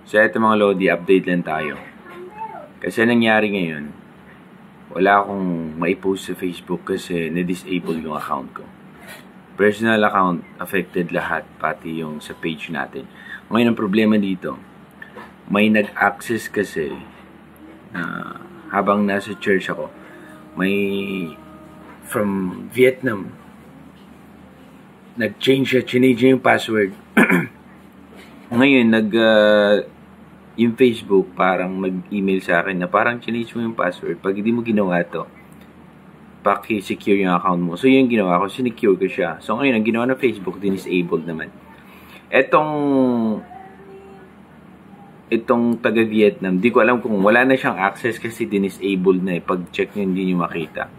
So eto mga Lodi, update lang tayo. Kasi nangyari ngayon, wala akong maipost sa Facebook kasi na-disable yung account ko. Personal account, affected lahat, pati yung sa page natin. Ngayon ang problema dito, may nag-access kasi habang nasa church ako, may from Vietnam, change yung password. Ngayon, yung Facebook, parang nag-email sa akin na parang change mo yung password. Pag hindi mo ginawa to, paki-secure yung account mo. So, yung ginawa ko, sinecure ko siya. So, ngayon, ang ginawa ng Facebook, disabled naman. Itong taga-Vietnam, di ko alam kung wala na siyang access kasi disabled na eh. Pag-check nyo, hindi nyo makita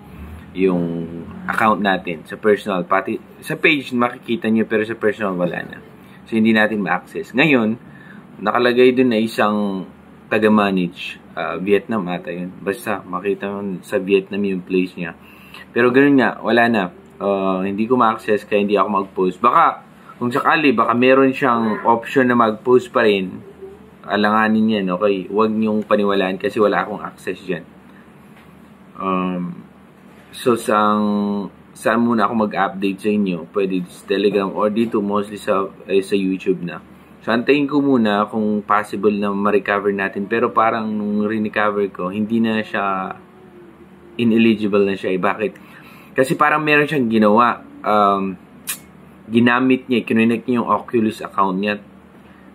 yung account natin sa personal. Pati sa page, makikita nyo, pero sa personal, wala na. So, hindi natin ma-access. Ngayon, nakalagay dun na isang taga-manage. Vietnam ata yun. Basta, makita mo sa Vietnam yung place niya. Pero ganun nga, wala na. Hindi ko ma-access kaya hindi ako mag-post. Baka, kung sakali, baka meron siyang option na mag-post pa rin. Alanganin yan, okay? Huwag niyong paniwalaan kasi wala akong access dyan. So, saan muna ako mag-update sa inyo? Pwede sa Telegram or dito, mostly sa YouTube na. So, antayin ko muna kung possible na ma-recover natin. Pero parang nung re-recover ko, hindi na siya ineligible na siya. Bakit? Kasi parang meron siyang ginawa. Ginamit niya, kinonect niya yung Oculus account niya.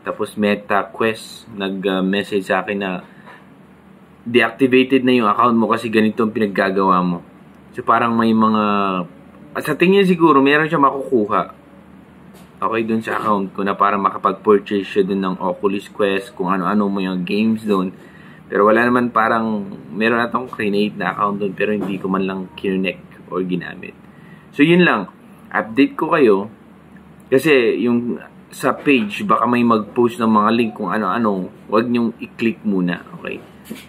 Tapos Meta Quest, nag-message sa akin na deactivated na yung account mo kasi ganito ang pinaggagawa mo. So, parang may mga... Sa tingin siguro, meron siya makukuha. Okay, dun sa account ko na parang makapag-purchase siya dun ng Oculus Quest, kung ano-ano mo yung games dun. Pero wala naman parang, meron na itong create na account dun, pero hindi ko man lang kinect or ginamit. So, yun lang. Update ko kayo. Kasi, yung sa page, baka may mag-post ng mga link kung ano-ano, wag nyong i-click muna. Okay?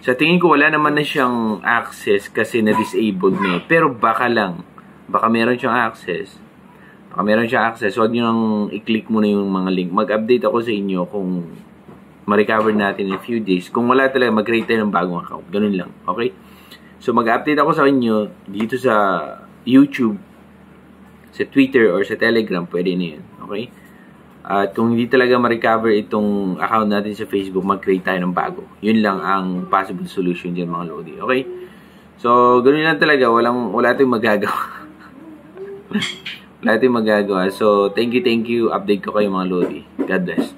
Sa tingin ko, wala naman na siyang access kasi na-disabled niya. Pero baka lang, baka meron siyang access. Baka meron siyang access. Huwag nyo nang i-click muna yung mga link. Mag-update ako sa inyo kung ma-recover natin in a few days. Kung wala talaga, mag-create tayo ng bagong account. Ganun lang. Okay? So, mag-update ako sa inyo dito sa YouTube, sa Twitter, or sa Telegram. Pwede na yun. Okay? At kung hindi talaga ma-recover itong account natin sa Facebook, mag-create tayo ng bago. Yun lang ang possible solution dyan, mga Lodi. Okay? So, ganun lang talaga. Wala tayong magagawa. Wala tayong magagawa. So, thank you. Update ko kayo, mga Lodi. God bless.